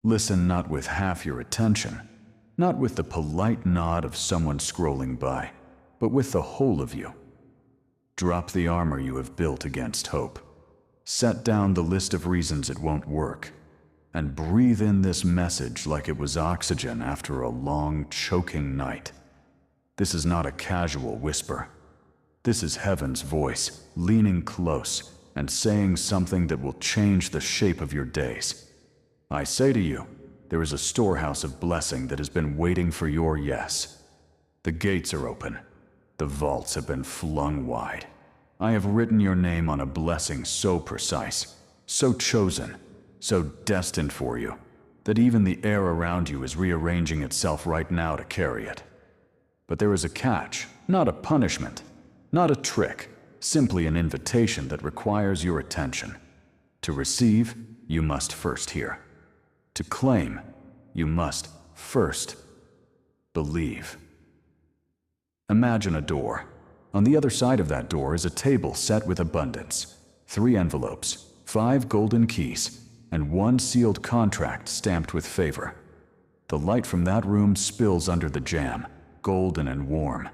Listen not with half your attention, not with the polite nod of someone scrolling by, but with the whole of you. Drop the armor you have built against hope. Set down the list of reasons it won't work, and breathe in this message like it was oxygen after a long, choking night. This is not a casual whisper. This is heaven's voice, leaning close and saying something that will change the shape of your days. I say to you, there is a storehouse of blessing that has been waiting for your yes. The gates are open. The vaults have been flung wide. I have written your name on a blessing so precise, so chosen, so destined for you, that even the air around you is rearranging itself right now to carry it. But there is a catch, not a punishment, not a trick, simply an invitation that requires your attention. To receive, you must first hear. To claim, you must first believe. Imagine a door. On the other side of that door is a table set with abundance, 3 envelopes, 5 golden keys, and 1 sealed contract stamped with favor. The light from that room spills under the jam, golden and warm.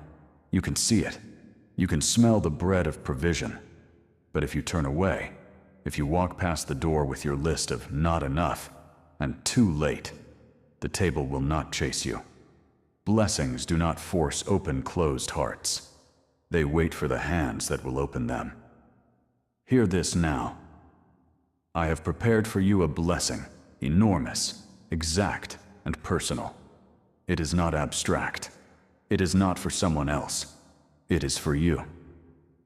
You can see it. You can smell the bread of provision. But if you turn away, if you walk past the door with your list of not enough and too late, the table will not chase you. Blessings do not force open closed hearts. They wait for the hands that will open them. Hear this now. I have prepared for you a blessing, enormous, exact, and personal. It is not abstract. It is not for someone else. It is for you.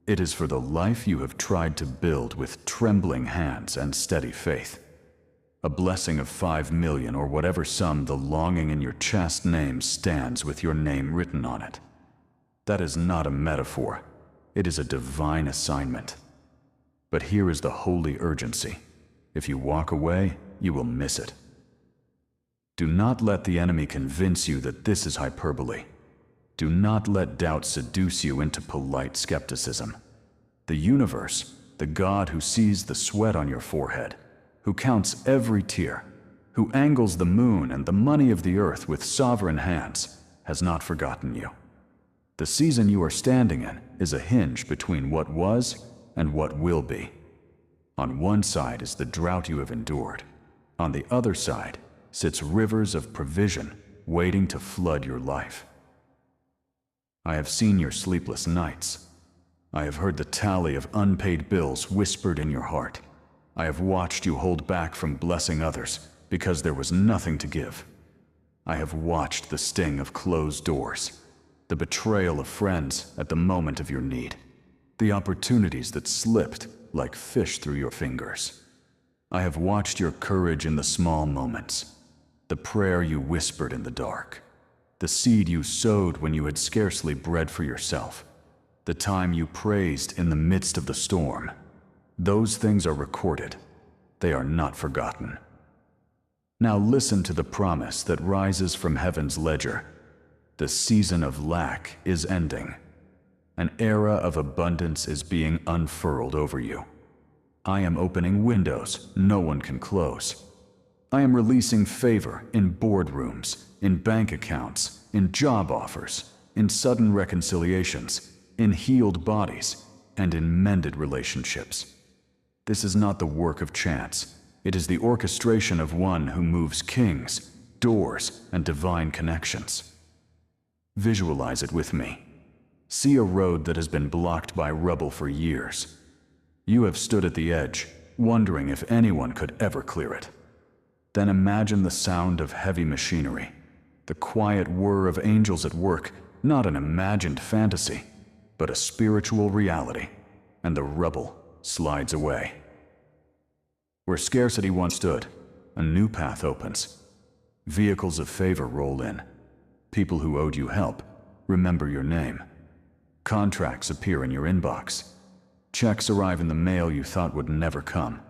It is for the life you have tried to build with trembling hands and steady faith. A blessing of 5 million or whatever sum the longing in your chest name stands with your name written on it. That is not a metaphor. It is a divine assignment. But here is the holy urgency. If you walk away, you will miss it. Do not let the enemy convince you that this is hyperbole. Do not let doubt seduce you into polite skepticism. The universe, the God who sees the sweat on your forehead, who counts every tear, who angles the moon and the money of the earth with sovereign hands, has not forgotten you. The season you are standing in is a hinge between what was and what will be. On one side is the drought you have endured. On the other side sits rivers of provision waiting to flood your life. I have seen your sleepless nights. I have heard the tally of unpaid bills whispered in your heart. I have watched you hold back from blessing others because there was nothing to give. I have watched the sting of closed doors, the betrayal of friends at the moment of your need, the opportunities that slipped like fish through your fingers. I have watched your courage in the small moments, the prayer you whispered in the dark, the seed you sowed when you had scarcely bread for yourself, the time you praised in the midst of the storm. Those things are recorded. They are not forgotten. Now listen to the promise that rises from heaven's ledger. The season of lack is ending. An era of abundance is being unfurled over you. I am opening windows no one can close. I am releasing favor in boardrooms, in bank accounts, in job offers, in sudden reconciliations, in healed bodies, and in mended relationships. This is not the work of chance. It is the orchestration of one who moves kings, doors, and divine connections. Visualize it with me. See a road that has been blocked by rubble for years. You have stood at the edge, wondering if anyone could ever clear it. Then imagine the sound of heavy machinery, the quiet whir of angels at work, not an imagined fantasy, but a spiritual reality, and the rubble slides away. Where scarcity once stood, a new path opens. Vehicles of favor roll in. People who owed you help remember your name. Contracts appear in your inbox. Checks arrive in the mail you thought would never come.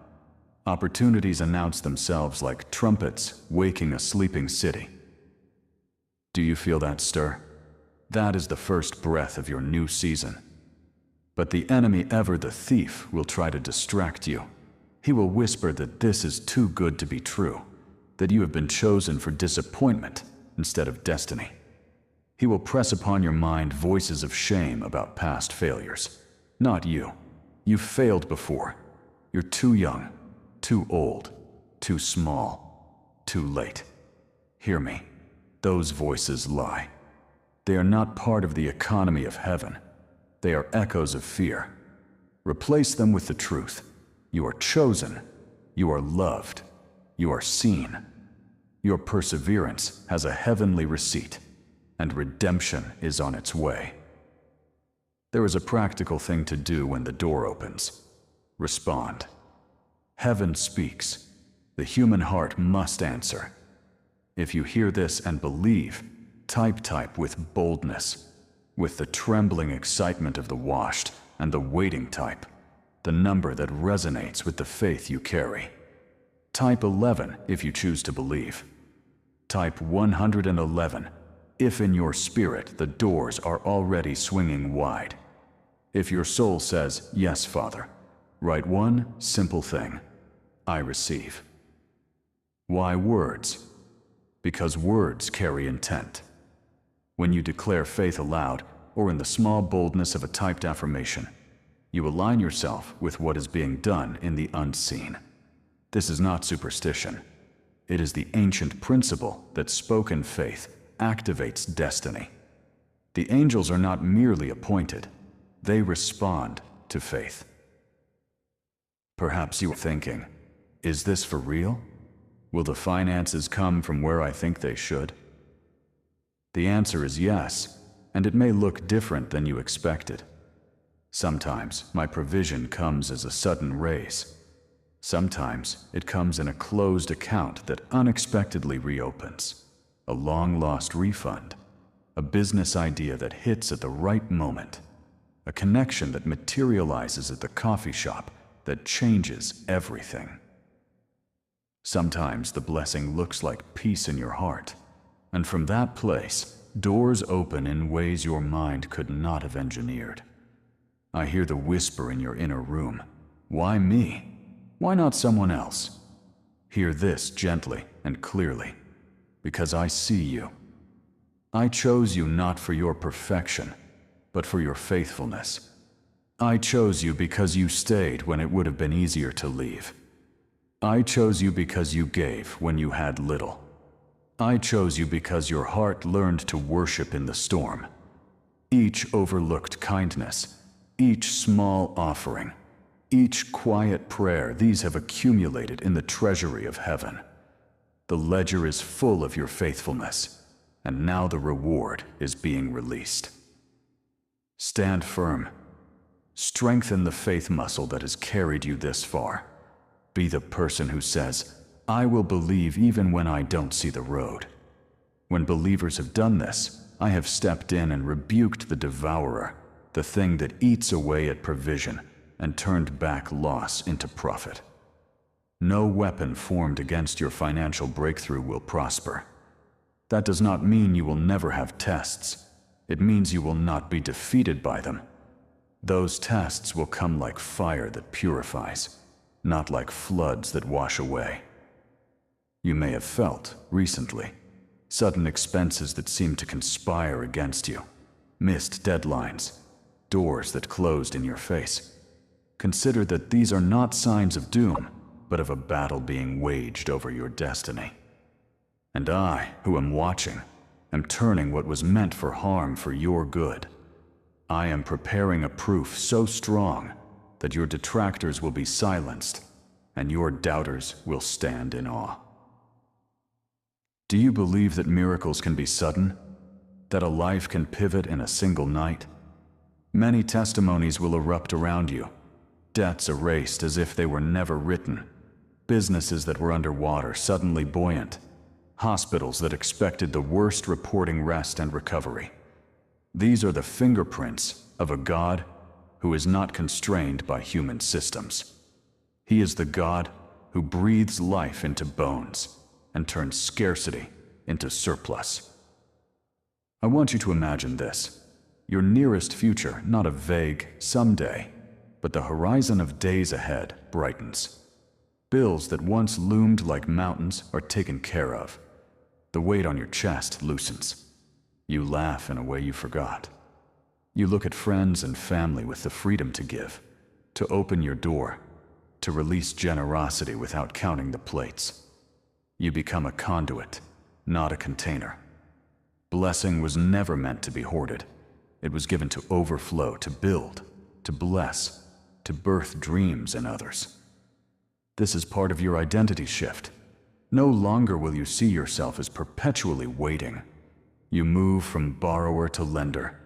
Opportunities announce themselves like trumpets waking a sleeping city. Do you feel that stir? That is the first breath of your new season. But the enemy, ever the thief, will try to distract you. He will whisper that this is too good to be true, that you have been chosen for disappointment instead of destiny. He will press upon your mind voices of shame about past failures. Not you. You've failed before. You're too young, too old, too small, too late. Hear me. Those voices lie. They are not part of the economy of heaven. They are echoes of fear. Replace them with the truth. You are chosen. You are loved. You are seen. Your perseverance has a heavenly receipt, and redemption is on its way. There is a practical thing to do when the door opens. Respond. Heaven speaks. The human heart must answer. If you hear this and believe, type with boldness, with the trembling excitement of the washed and the waiting type, the number that resonates with the faith you carry. Type 11 if you choose to believe. Type 111 if in your spirit the doors are already swinging wide. If your soul says, "Yes, Father," write one simple thing: I receive. Why words? Because words carry intent. When you declare faith aloud, or in the small boldness of a typed affirmation, you align yourself with what is being done in the unseen. This is not superstition. It is the ancient principle that spoken faith activates destiny. The angels are not merely appointed. They respond to faith. Perhaps you are thinking, is this for real? Will the finances come from where I think they should? The answer is yes, and it may look different than you expected. Sometimes my provision comes as a sudden raise. Sometimes it comes in a closed account that unexpectedly reopens, a long-lost refund, a business idea that hits at the right moment, a connection that materializes at the coffee shop that changes everything. Sometimes the blessing looks like peace in your heart, and from that place, doors open in ways your mind could not have engineered. I hear the whisper in your inner room, "Why me? Why not someone else?" Hear this gently and clearly, because I see you. I chose you not for your perfection, but for your faithfulness. I chose you because you stayed when it would have been easier to leave. I chose you because you gave when you had little. I chose you because your heart learned to worship in the storm. Each overlooked kindness, each small offering, each quiet prayer, these have accumulated in the treasury of heaven. The ledger is full of your faithfulness, and now the reward is being released. Stand firm. Strengthen the faith muscle that has carried you this far. Be the person who says, "I will believe even when I don't see the road." When believers have done this, I have stepped in and rebuked the devourer, the thing that eats away at provision, and turned back loss into profit. No weapon formed against your financial breakthrough will prosper. That does not mean you will never have tests. It means you will not be defeated by them. Those tests will come like fire that purifies, not like floods that wash away. You may have felt, recently, sudden expenses that seem to conspire against you, missed deadlines, doors that closed in your face. Consider that these are not signs of doom, but of a battle being waged over your destiny. And I, who am watching, am turning what was meant for harm for your good. I am preparing a proof so strong that your detractors will be silenced, and your doubters will stand in awe. Do you believe that miracles can be sudden? That a life can pivot in a single night? Many testimonies will erupt around you. Debts erased as if they were never written. Businesses that were underwater suddenly buoyant. Hospitals that expected the worst reporting rest and recovery. These are the fingerprints of a God who is not constrained by human systems. He is the God who breathes life into bones and turns scarcity into surplus. I want you to imagine this: your nearest future, not a vague someday, but the horizon of days ahead brightens. Bills that once loomed like mountains are taken care of. The weight on your chest loosens. You laugh in a way you forgot. You look at friends and family with the freedom to give, to open your door, to release generosity without counting the plates. You become a conduit, not a container. Blessing was never meant to be hoarded. It was given to overflow, to build, to bless, to birth dreams in others. This is part of your identity shift. No longer will you see yourself as perpetually waiting. You move from borrower to lender.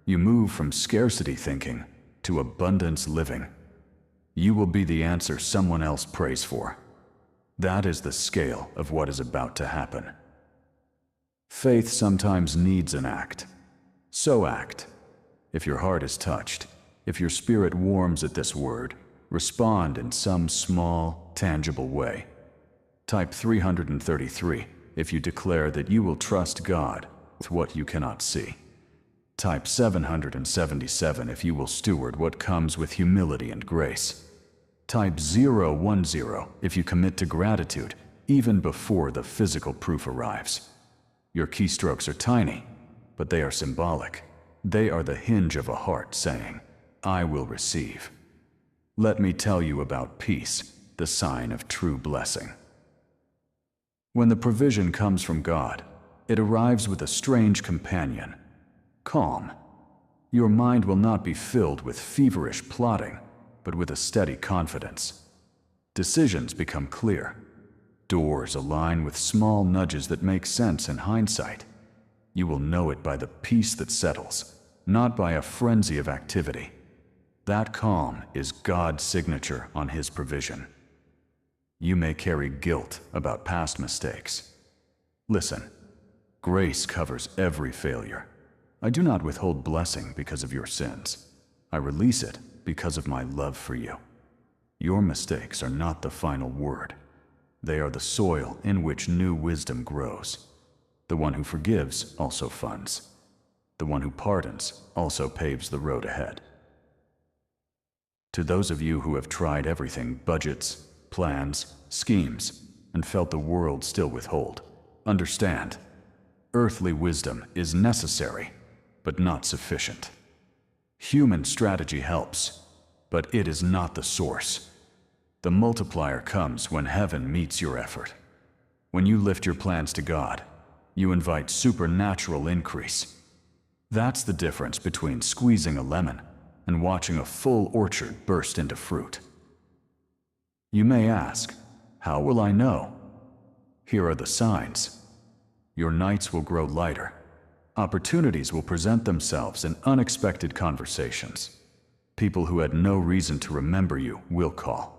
You move from scarcity thinking to abundance living. You will be the answer someone else prays for. That is the scale of what is about to happen. Faith sometimes needs an act. So act. If your heart is touched, if your spirit warms at this word, respond in some small, tangible way. Type 333 if you declare that you will trust God with what you cannot see. Type 777 if you will steward what comes with humility and grace. Type 010 if you commit to gratitude even before the physical proof arrives. Your keystrokes are tiny, but they are symbolic. They are the hinge of a heart saying, I will receive. Let me tell you about peace, the sign of true blessing. When the provision comes from God, it arrives with a strange companion, calm. Your mind will not be filled with feverish plotting, but with a steady confidence. Decisions become clear. Doors align with small nudges that make sense in hindsight. You will know it by the peace that settles, not by a frenzy of activity. That calm is God's signature on His provision. You may carry guilt about past mistakes. Listen, grace covers every failure. I do not withhold blessing because of your sins. I release it because of my love for you. Your mistakes are not the final word. They are the soil in which new wisdom grows. The one who forgives also funds. The one who pardons also paves the road ahead. To those of you who have tried everything, budgets, plans, schemes, and felt the world still withhold, understand, earthly wisdom is necessary, but not sufficient. Human strategy helps, but it is not the source. The multiplier comes when heaven meets your effort. When you lift your plans to God, you invite supernatural increase. That's the difference between squeezing a lemon and watching a full orchard burst into fruit. You may ask, how will I know? Here are the signs. Your nights will grow lighter. Opportunities will present themselves in unexpected conversations. People who had no reason to remember you will call.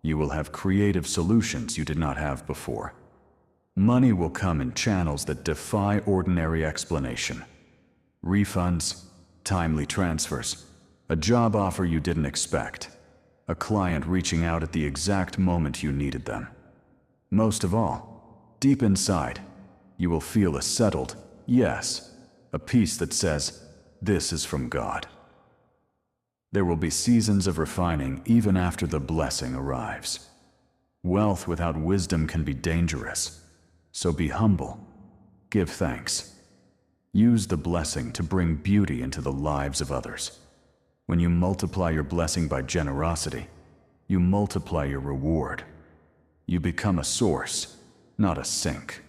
You will have creative solutions you did not have before. Money will come in channels that defy ordinary explanation. Refunds, timely transfers, a job offer you didn't expect, a client reaching out at the exact moment you needed them. Most of all, deep inside, you will feel a settled yes, a peace that says, this is from God. There will be seasons of refining even after the blessing arrives. Wealth without wisdom can be dangerous, so be humble. Give thanks. Use the blessing to bring beauty into the lives of others. When you multiply your blessing by generosity, you multiply your reward. You become a source, not a sink.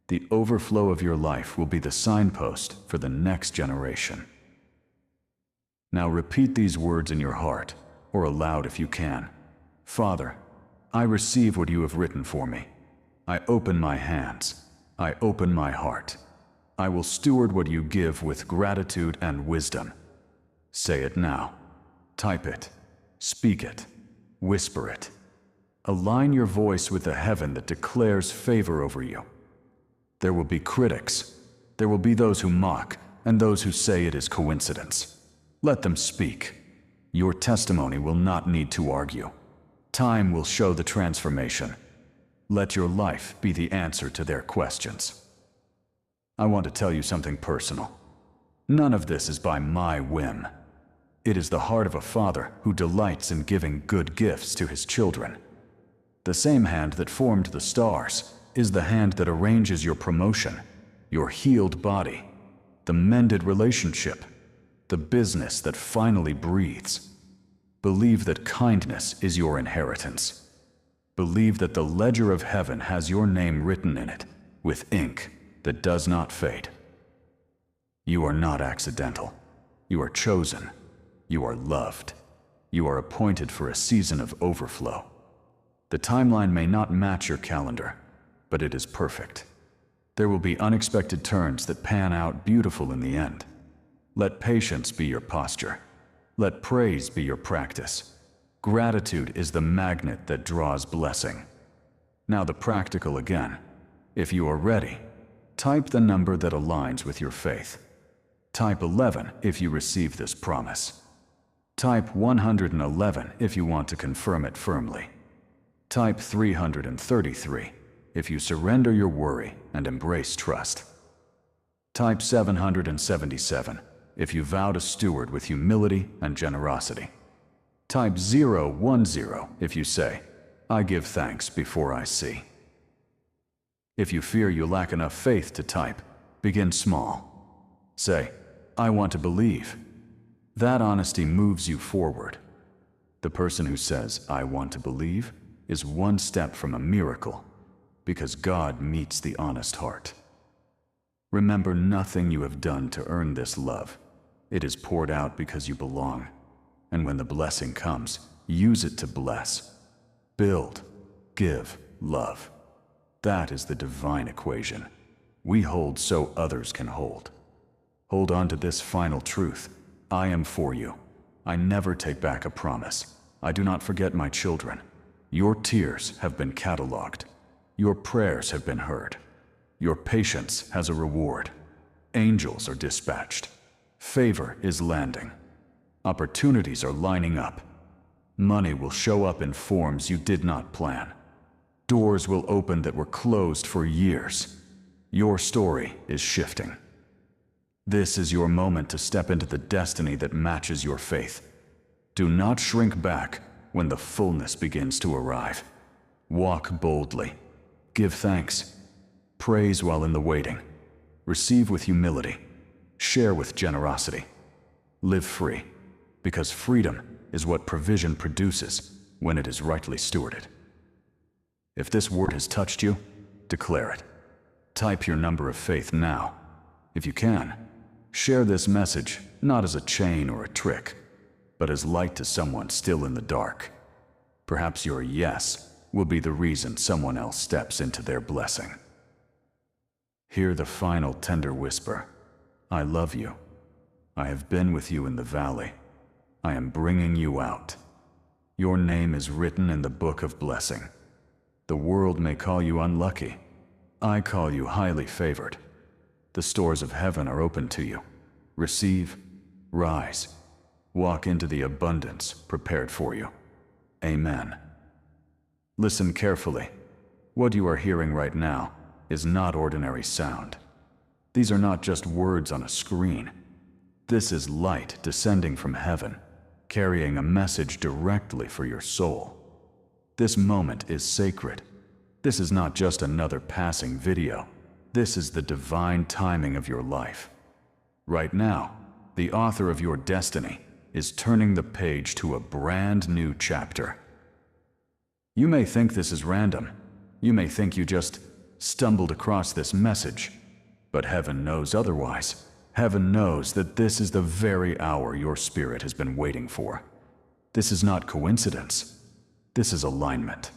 The overflow of your life will be the signpost for the next generation. Now repeat these words in your heart, or aloud if you can. Father, I receive what you have written for me. I open my hands. I open my heart. I will steward what you give with gratitude and wisdom. Say it now. Type it. Speak it. Whisper it. Align your voice with the heaven that declares favor over you. There will be critics. There will be those who mock, and those who say it is coincidence. Let them speak. Your testimony will not need to argue. Time will show the transformation. Let your life be the answer to their questions. I want to tell you something personal. None of this is by my whim. It is the heart of a father who delights in giving good gifts to his children. The same hand that formed the stars is the hand that arranges your promotion, your healed body, the mended relationship, the business that finally breathes. Believe that kindness is your inheritance. Believe that the ledger of heaven has your name written in it with ink that does not fade. You are not accidental. You are chosen. You are loved. You are appointed for a season of overflow. The timeline may not match your calendar, but it is perfect. There will be unexpected turns that pan out beautiful in the end. Let patience be your posture. Let praise be your practice. Gratitude is the magnet that draws blessing. Now the practical again. If you are ready, type the number that aligns with your faith. Type 11 if you receive this promise. Type 111 if you want to confirm it firmly. Type 333 if you surrender your worry and embrace trust. Type 777 if you vow to steward with humility and generosity. Type 010 if you say, I give thanks before I see. If you fear you lack enough faith to type, begin small. Say, I want to believe. That honesty moves you forward. The person who says, I want to believe, is one step from a miracle, because God meets the honest heart. Remember nothing you have done to earn this love. It is poured out because you belong. And when the blessing comes, use it to bless. Build, give, love. That is the divine equation. We hold so others can hold. Hold on to this final truth. I am for you. I never take back a promise. I do not forget my children. Your tears have been cataloged. Your prayers have been heard. Your patience has a reward. Angels are dispatched. Favor is landing. Opportunities are lining up. Money will show up in forms you did not plan. Doors will open that were closed for years. Your story is shifting. This is your moment to step into the destiny that matches your faith. Do not shrink back when the fullness begins to arrive. Walk boldly. Give thanks. Praise while in the waiting. Receive with humility. Share with generosity. Live free, because freedom is what provision produces when it is rightly stewarded. If this word has touched you, declare it. Type your number of faith now. If you can, share this message not as a chain or a trick, but as light to someone still in the dark. Perhaps your yes will be the reason someone else steps into their blessing. Hear the final tender whisper. I love you. I have been with you in the valley. I am bringing you out. Your name is written in the book of blessing. The world may call you unlucky. I call you highly favored. The stores of heaven are open to you. Receive, rise, walk into the abundance prepared for you. Amen. Listen carefully. What you are hearing right now is not ordinary sound. These are not just words on a screen. This is light descending from heaven, carrying a message directly for your soul. This moment is sacred. This is not just another passing video. This is the divine timing of your life. Right now, the author of your destiny is turning the page to a brand new chapter. You may think this is random. You may think you just stumbled across this message, but heaven knows otherwise. Heaven knows that this is the very hour your spirit has been waiting for. This is not coincidence. This is alignment.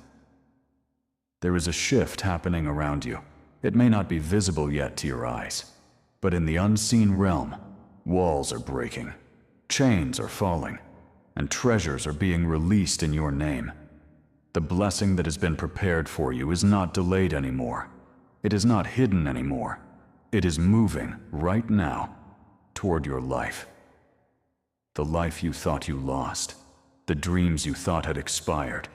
There is a shift happening around you. It may not be visible yet to your eyes, but in the unseen realm, walls are breaking, chains are falling, and treasures are being released in your name. The blessing that has been prepared for you is not delayed anymore. It is not hidden anymore. It is moving right now toward your life. The life you thought you lost, the dreams you thought had expired,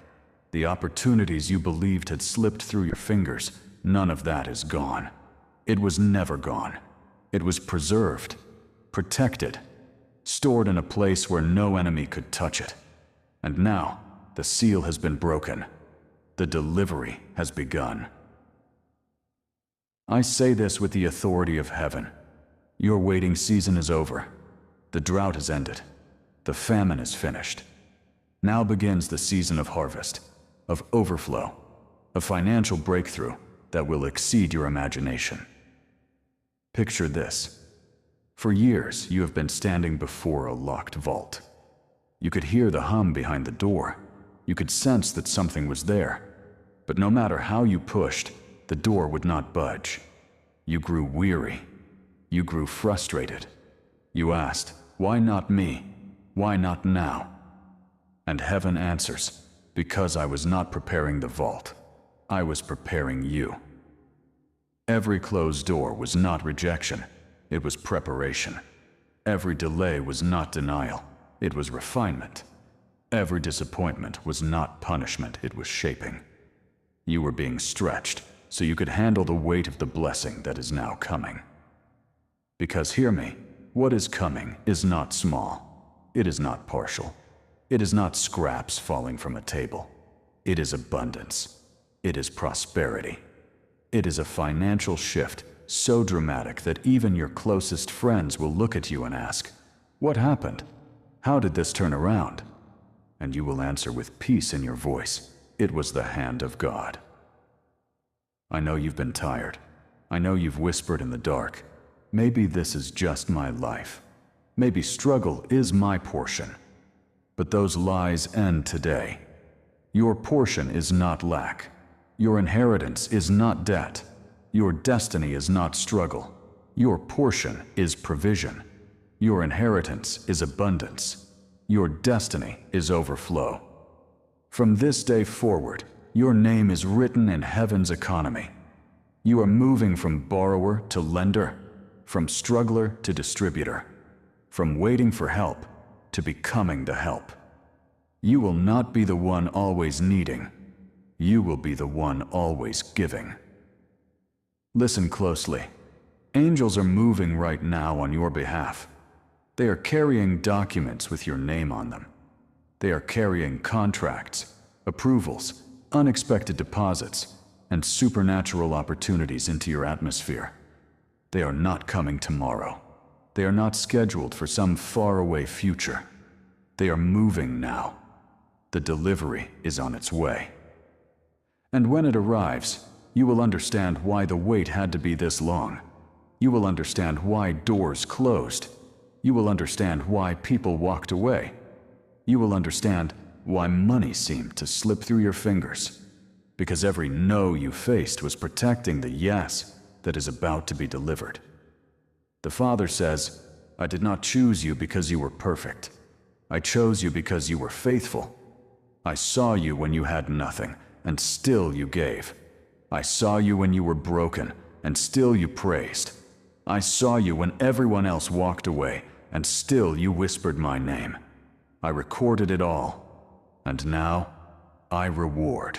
the opportunities you believed had slipped through your fingers, none of that is gone. It was never gone. It was preserved, protected, stored in a place where no enemy could touch it. And now, the seal has been broken. The delivery has begun. I say this with the authority of heaven. Your waiting season is over. The drought has ended. The famine is finished. Now begins the season of harvest, of overflow, of financial breakthrough that will exceed your imagination. Picture this. For years, you have been standing before a locked vault. You could hear the hum behind the door. You could sense that something was there. But no matter how you pushed, the door would not budge. You grew weary. You grew frustrated. You asked, "Why not me? Why not now?" And heaven answers, "Because I was not preparing the vault. I was preparing you." Every closed door was not rejection. It was preparation. Every delay was not denial. It was refinement. Every disappointment was not punishment. It was shaping. You were being stretched so you could handle the weight of the blessing that is now coming. Because hear me, what is coming is not small. It is not partial. It is not scraps falling from a table. It is abundance. It is prosperity. It is a financial shift so dramatic that even your closest friends will look at you and ask, "What happened? How did this turn around?" And you will answer with peace in your voice, "It was the hand of God." I know you've been tired. I know you've whispered in the dark, "Maybe this is just my life. Maybe struggle is my portion." But those lies end today. Your portion is not lack. Your inheritance is not debt. Your destiny is not struggle. Your portion is provision. Your inheritance is abundance. Your destiny is overflow. From this day forward, your name is written in heaven's economy. You are moving from borrower to lender, from struggler to distributor, from waiting for help to becoming the help. You will not be the one always needing. You will be the one always giving. Listen closely. Angels are moving right now on your behalf. They are carrying documents with your name on them. They are carrying contracts, approvals, unexpected deposits, and supernatural opportunities into your atmosphere. They are not coming tomorrow. They are not scheduled for some faraway future. They are moving now. The delivery is on its way. And when it arrives, you will understand why the wait had to be this long. You will understand why doors closed. You will understand why people walked away. You will understand why money seemed to slip through your fingers. Because every no you faced was protecting the yes that is about to be delivered. The Father says, "I did not choose you because you were perfect. I chose you because you were faithful. I saw you when you had nothing, and still you gave. I saw you when you were broken, and still you praised. I saw you when everyone else walked away, and still you whispered my name. I recorded it all, and now I reward."